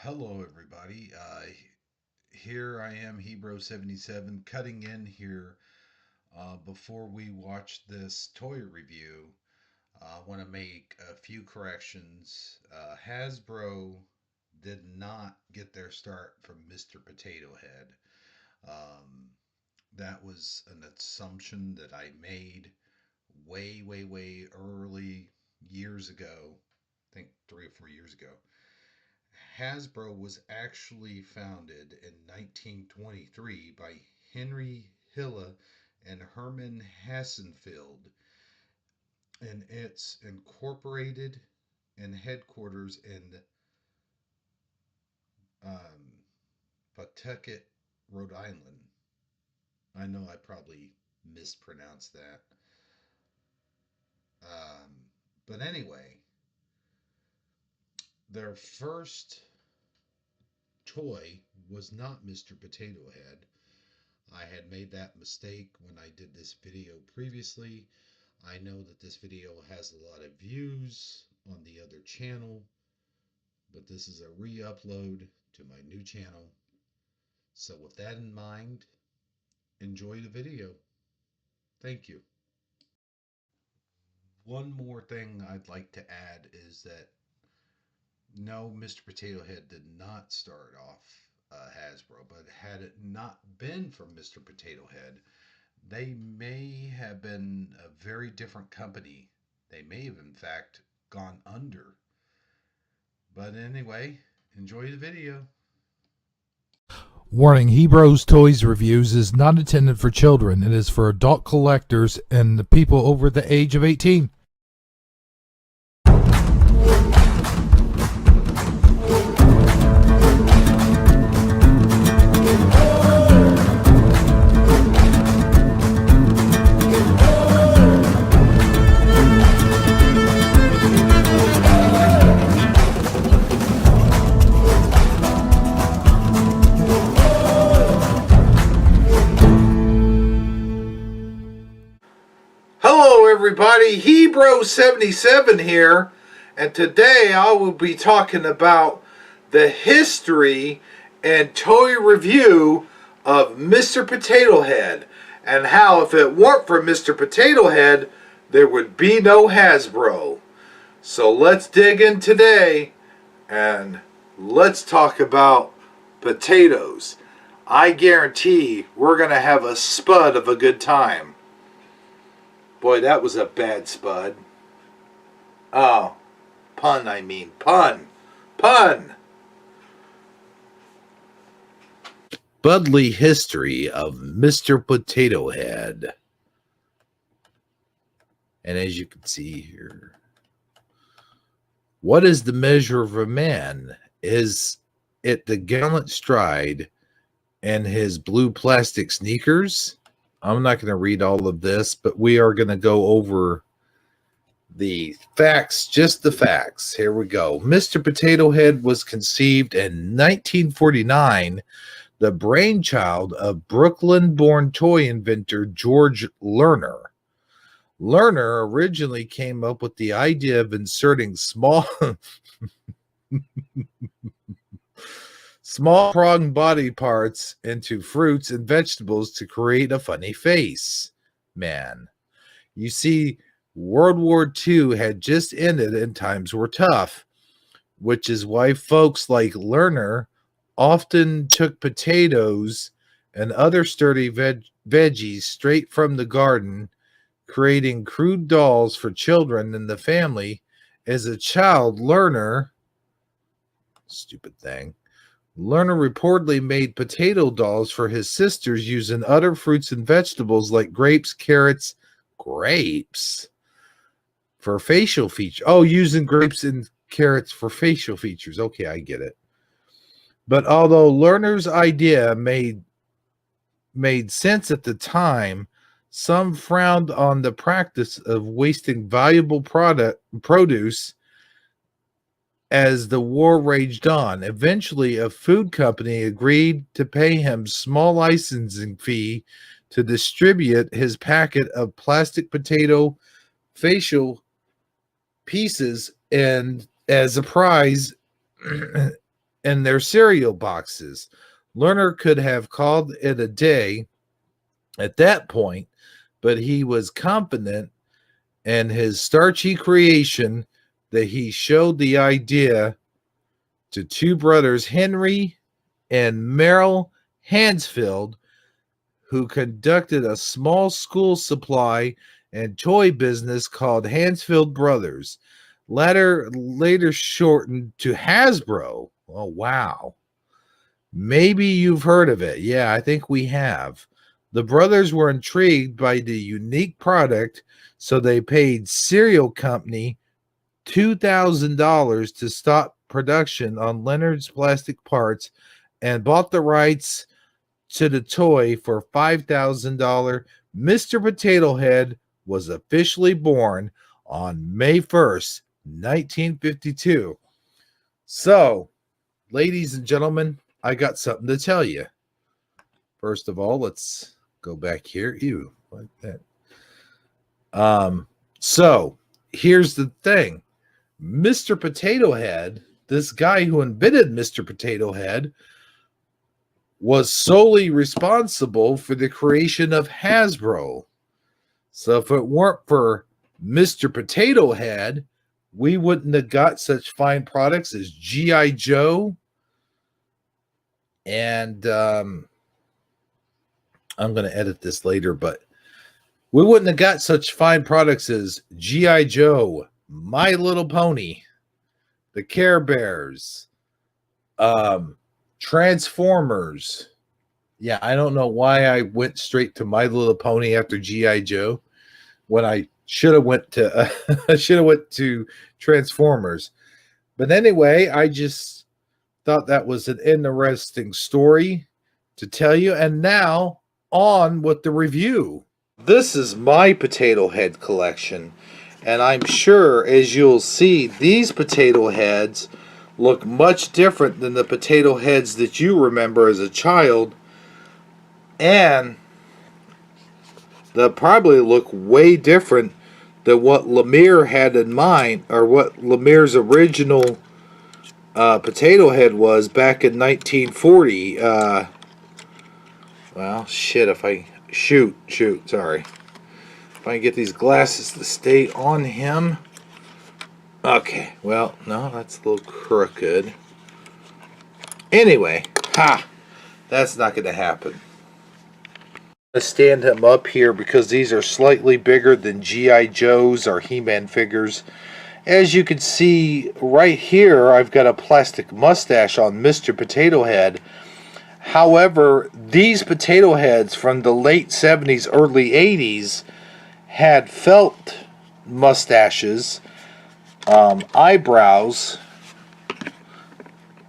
Hello, everybody. Here I am, Hebro77, cutting in here before we watch this toy review. I want to make a few corrections. Hasbro did not get their start from Mr. Potato Head. Um, that was an assumption that I made way early years ago. I think 3 or 4 years ago. Hasbro was actually founded in 1923 by Henry Hille and Herman Hassenfeld, and it's incorporated and headquarters in um, Pawtucket, Rhode Island. I know I probably mispronounced that. But anyway, their first toy was not Mr. Potato Head. I had made that mistake when I did this video previously. I know that this video has a lot of views on the other channel, but this is a re-upload to my new channel. So with that in mind, enjoy the video. Thank you. One more thing I'd like to add is that no, Mr. Potato Head did not start off Hasbro, but had it not been for Mr. Potato Head, they may have been a very different company. They may have, in fact, gone under. But anyway, enjoy the video. Warning, Hebrews Toys Reviews is not intended for children. It is for adult collectors and the people over the age of 18. Hello, everybody. Hebro77 here, and today I will be talking about the history and toy review of Mr. Potato Head, and how if it weren't for Mr. Potato Head, there would be no Hasbro. So let's dig in today and let's talk about potatoes. I guarantee we're going to have a spud of a good time. Boy, that was a bad spud. Oh, pun, I mean. Pun. Pun. Budly history of Mr. Potato Head. And as you can see here, what is the measure of a man? Is it the gallant stride and his blue plastic sneakers? I'm not going to read all of this, but we are going to go over the facts, just the facts. Here we go. Mr. Potato Head was conceived in 1949, the brainchild of Brooklyn-born toy inventor George Lerner. Lerner originally came up with the idea of inserting small pronged body parts into fruits and vegetables to create a funny face. Man, you see, World War II had just ended and times were tough, which is why folks like Lerner often took potatoes and other sturdy veggies straight from the garden, creating crude dolls for children in the family. As a child, Lerner reportedly made potato dolls for his sisters using other fruits and vegetables like grapes for facial features. Oh, using grapes and carrots for facial features. Okay, I get it. But although Lerner's idea made sense at the time, some frowned on the practice of wasting valuable produce as the war raged on. Eventually, a food company agreed to pay him small licensing fee to distribute his packet of plastic potato facial pieces, and as a prize, in their cereal boxes. Lerner could have called it a day at that point, but he was confident in his starchy creation that he showed the idea to two brothers, Henry and Merrill Hansfield, who conducted a small school supply and toy business called Hansfield Brothers, later shortened to Hasbro. Oh, wow. Maybe you've heard of it. Yeah, I think we have. The brothers were intrigued by the unique product, so they paid cereal company $2,000 to stop production on Leonard's plastic parts and bought the rights to the toy for $5,000. Mr. Potato Head was officially born on May 1st, 1952. So, ladies and gentlemen, I got something to tell you. First of all, let's go back here. Ew, like that. So here's the thing. Mr. Potato Head, this guy who invented Mr. Potato Head, was solely responsible for the creation of Hasbro. So if it weren't for Mr. Potato Head, we wouldn't have got such fine products as G.I. Joe. And I'm going to edit this later, but we wouldn't have got such fine products as G.I. Joe, My Little Pony, the Care Bears, Transformers. Yeah, I don't know why I went straight to My Little Pony after G.I. Joe when I should have went to Transformers. But anyway, I just thought that was an interesting story to tell you. And now on with the review. This is my potato head collection. And I'm sure, as you'll see, these potato heads look much different than the potato heads that you remember as a child. And they'll probably look way different than what Lemire had in mind, or what Lemire's original potato head was back in 1940. Well, shit, if I... Shoot, sorry. If I can get these glasses to stay on him. Okay, well, no, that's a little crooked. Anyway, that's not going to happen. I'm going to stand him up here because these are slightly bigger than G.I. Joe's or He-Man figures. As you can see right here, I've got a plastic mustache on Mr. Potato Head. However, these potato heads from the late 70s, early 80s had felt mustaches, eyebrows,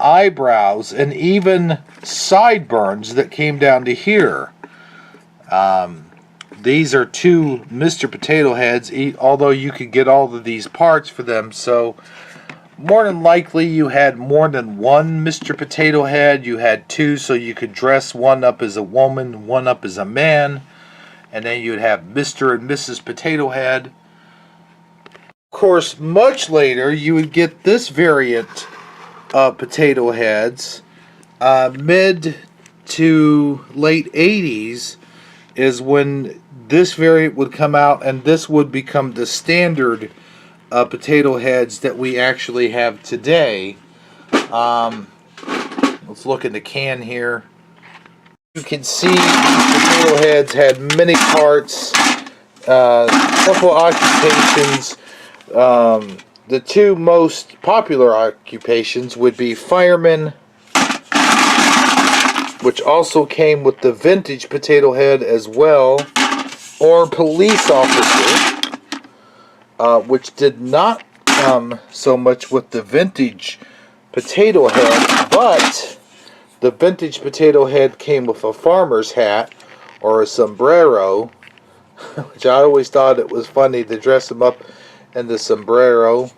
and even sideburns that came down to here. These are two Mr. Potato Heads, although you could get all of these parts for them, so more than likely you had more than one Mr. Potato Head. You had two, so you could dress one up as a woman, one up as a man, and then you'd have Mr. and Mrs. Potato Head. Of course, much later you would get this variant of potato heads. Mid to late 80s is when this variant would come out, and this would become the standard potato heads that we actually have today. Let's look in the can here. You can see potato heads had many parts, couple occupations. The two most popular occupations would be fireman, which also came with the vintage potato head as well, or police officer, which did not come so much with the vintage potato head, but the vintage potato head came with a farmer's hat or a sombrero, which I always thought it was funny to dress him up in the sombrero.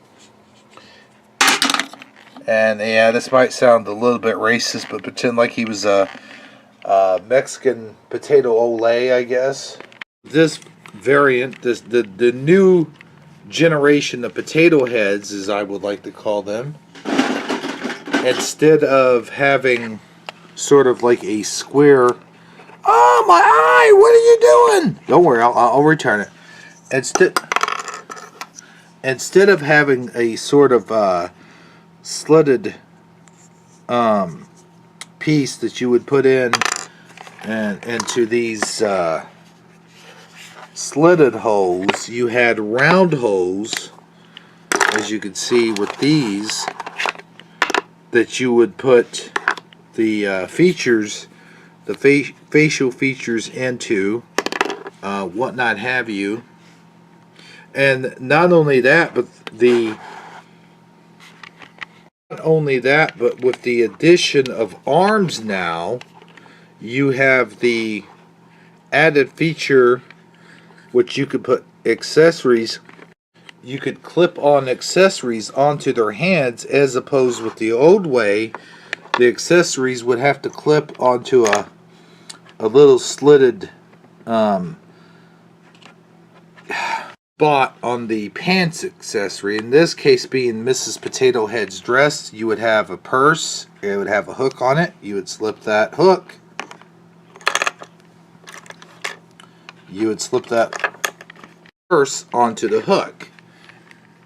And yeah, this might sound a little bit racist, but pretend like he was a Mexican potato ole, I guess. This variant, the new generation of potato heads, as I would like to call them, instead of having sort of like a square, oh my eye, what are you doing? Don't worry, I'll return it. Instead of having a sort of slitted piece that you would put in and into these slitted holes, you had round holes, as you can see with these, that you would put the features, the facial features into, whatnot have you. And not only that, but with the addition of arms now, you have the added feature which you could put accessories. You could clip on accessories onto their hands, as opposed with the old way, the accessories would have to clip onto a little slitted spot on the pants accessory. In this case, being Mrs. Potato Head's dress, you would have a purse. It would have a hook on it. You would slip that hook. You would slip that purse onto the hook.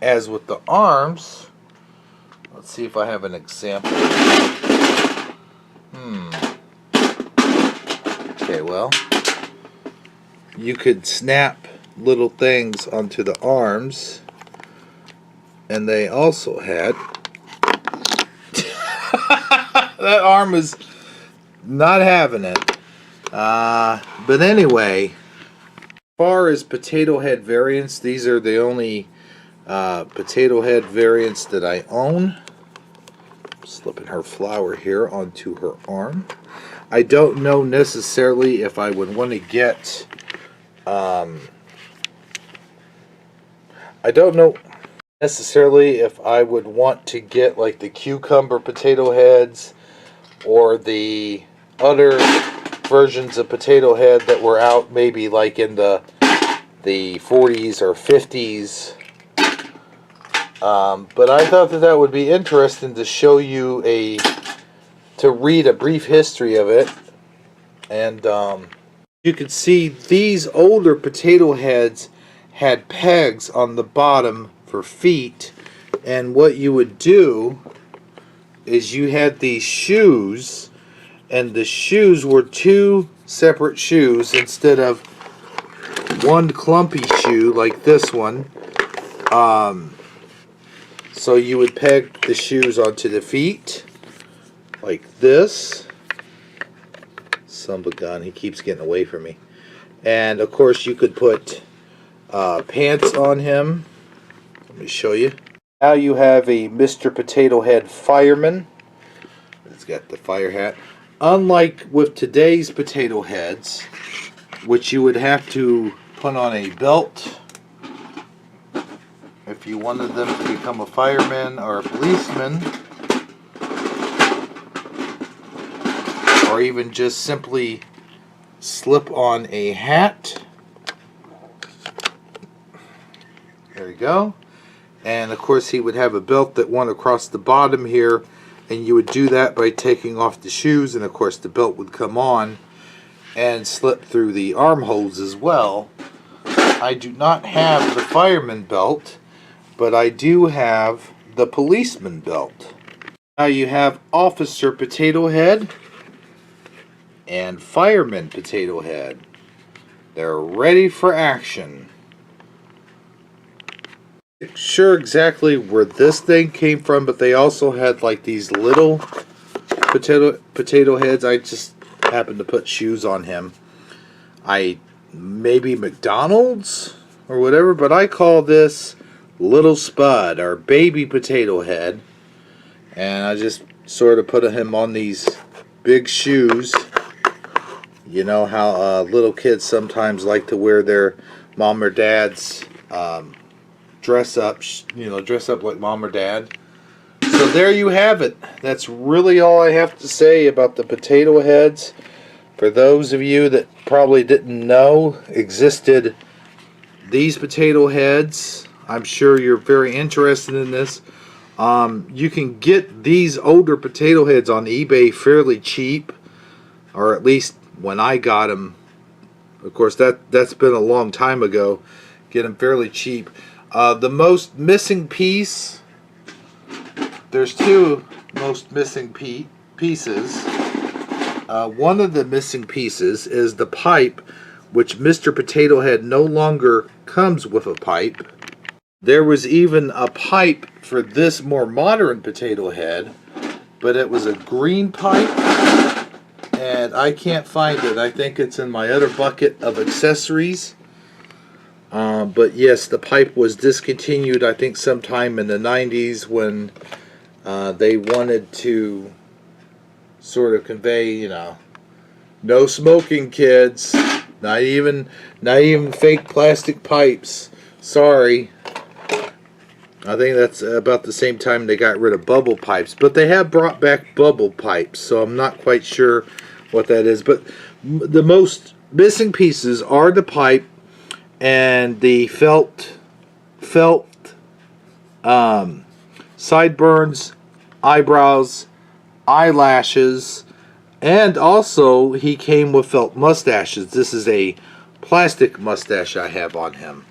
As with the arms, let's see if I have an example. Okay, well, you could snap little things onto the arms, and they also had that arm is not having it, but anyway, as far as Potato Head variants, these are the only Potato Head variants that I own. Slipping her flower here onto her arm. I don't know necessarily if I would want to get I don't know necessarily if I would want to get like the cucumber potato heads or the other versions of Potato Head that were out maybe like in the 40s or 50s. But I thought that would be interesting to show you to read a brief history of it. And you can see these older Potato Heads had pegs on the bottom for feet, and what you would do is you had these shoes, and the shoes were two separate shoes instead of one clumpy shoe like this one. So you would peg the shoes onto the feet like this. Son of a gun, he keeps getting away from me. And of course you could put pants on him. Let me show you. Now you have a Mr. Potato Head fireman. He's got the fire hat. Unlike with today's Potato Heads, which you would have to put on a belt if you wanted them to become a fireman or a policeman, or even just simply slip on a hat. There you go. And of course he would have a belt that went across the bottom here, and you would do that by taking off the shoes, and of course the belt would come on and slip through the armholes as well. I do not have the fireman belt, but I do have the policeman belt. Now you have Officer Potato Head and Fireman Potato Head. They're ready for action. Not sure exactly where this thing came from, but they also had like these little potato heads. I just happened to put shoes on him. Maybe McDonald's or whatever, but I call this Little Spud or Baby Potato Head, and I just sort of put him on these big shoes. You know how little kids sometimes like to wear their mom or dad's dress up like mom or dad. So there you have it. That's really all I have to say about the Potato Heads. For those of you that probably didn't know existed these Potato Heads, I'm sure you're very interested in this. You can get these older potato heads on eBay fairly cheap, or at least when I got them. Of course, that's been a long time ago. Get them fairly cheap. The most missing piece, there's two most missing pieces. One of the missing pieces is the pipe, which Mr. Potato Head no longer comes with a pipe. There was even a pipe for this more modern Potato Head, but it was a green pipe, and I can't find it. I think it's in my other bucket of accessories. But yes, the pipe was discontinued, I think sometime in the 90s when they wanted to sort of convey, you know, no smoking, kids. Not even fake plastic pipes. Sorry. I think that's about the same time they got rid of bubble pipes. But they have brought back bubble pipes, so I'm not quite sure what that is. But the most missing pieces are the pipe and the felt sideburns, eyebrows, eyelashes, and also he came with felt mustaches. This is a plastic mustache I have on him.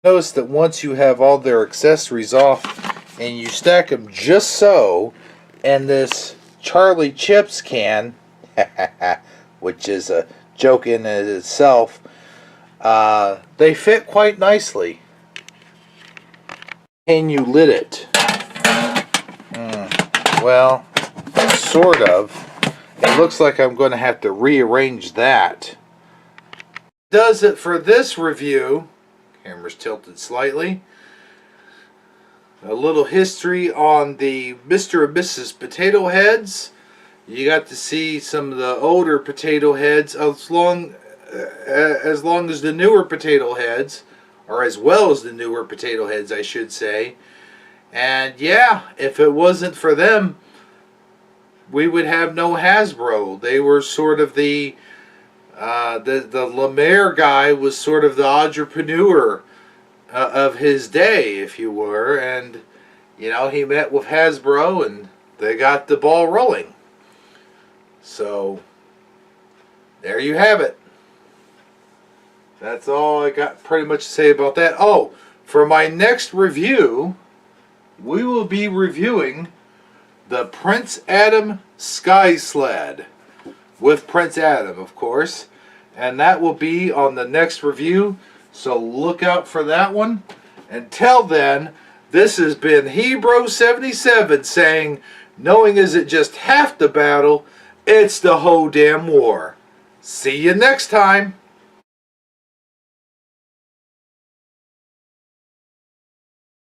Notice that once you have all their accessories off and you stack them just so, and this Charlie Chips can, which is a joke in itself, they fit quite nicely. And you lit it. Well, sort of. It looks like I'm going to have to rearrange that. Does it for this review. Camera's tilted slightly. A little history on the Mr. and Mrs. Potato Heads. You got to see some of the older potato heads as long as the newer potato heads, or as well as the newer potato heads, I should say. And yeah, if it wasn't for them, we would have no Hasbro. They were sort of the Lemaire guy was sort of the entrepreneur of his day, if you were, and you know, he met with Hasbro and they got the ball rolling. So there you have it. That's all I got pretty much to say about that. Oh, for my next review, we will be reviewing the Prince Adam Sky Sled. With Prince Adam, of course. And that will be on the next review. So look out for that one. Until then, this has been Hebro77 saying, knowing isn't just half the battle, it's the whole damn war. See you next time.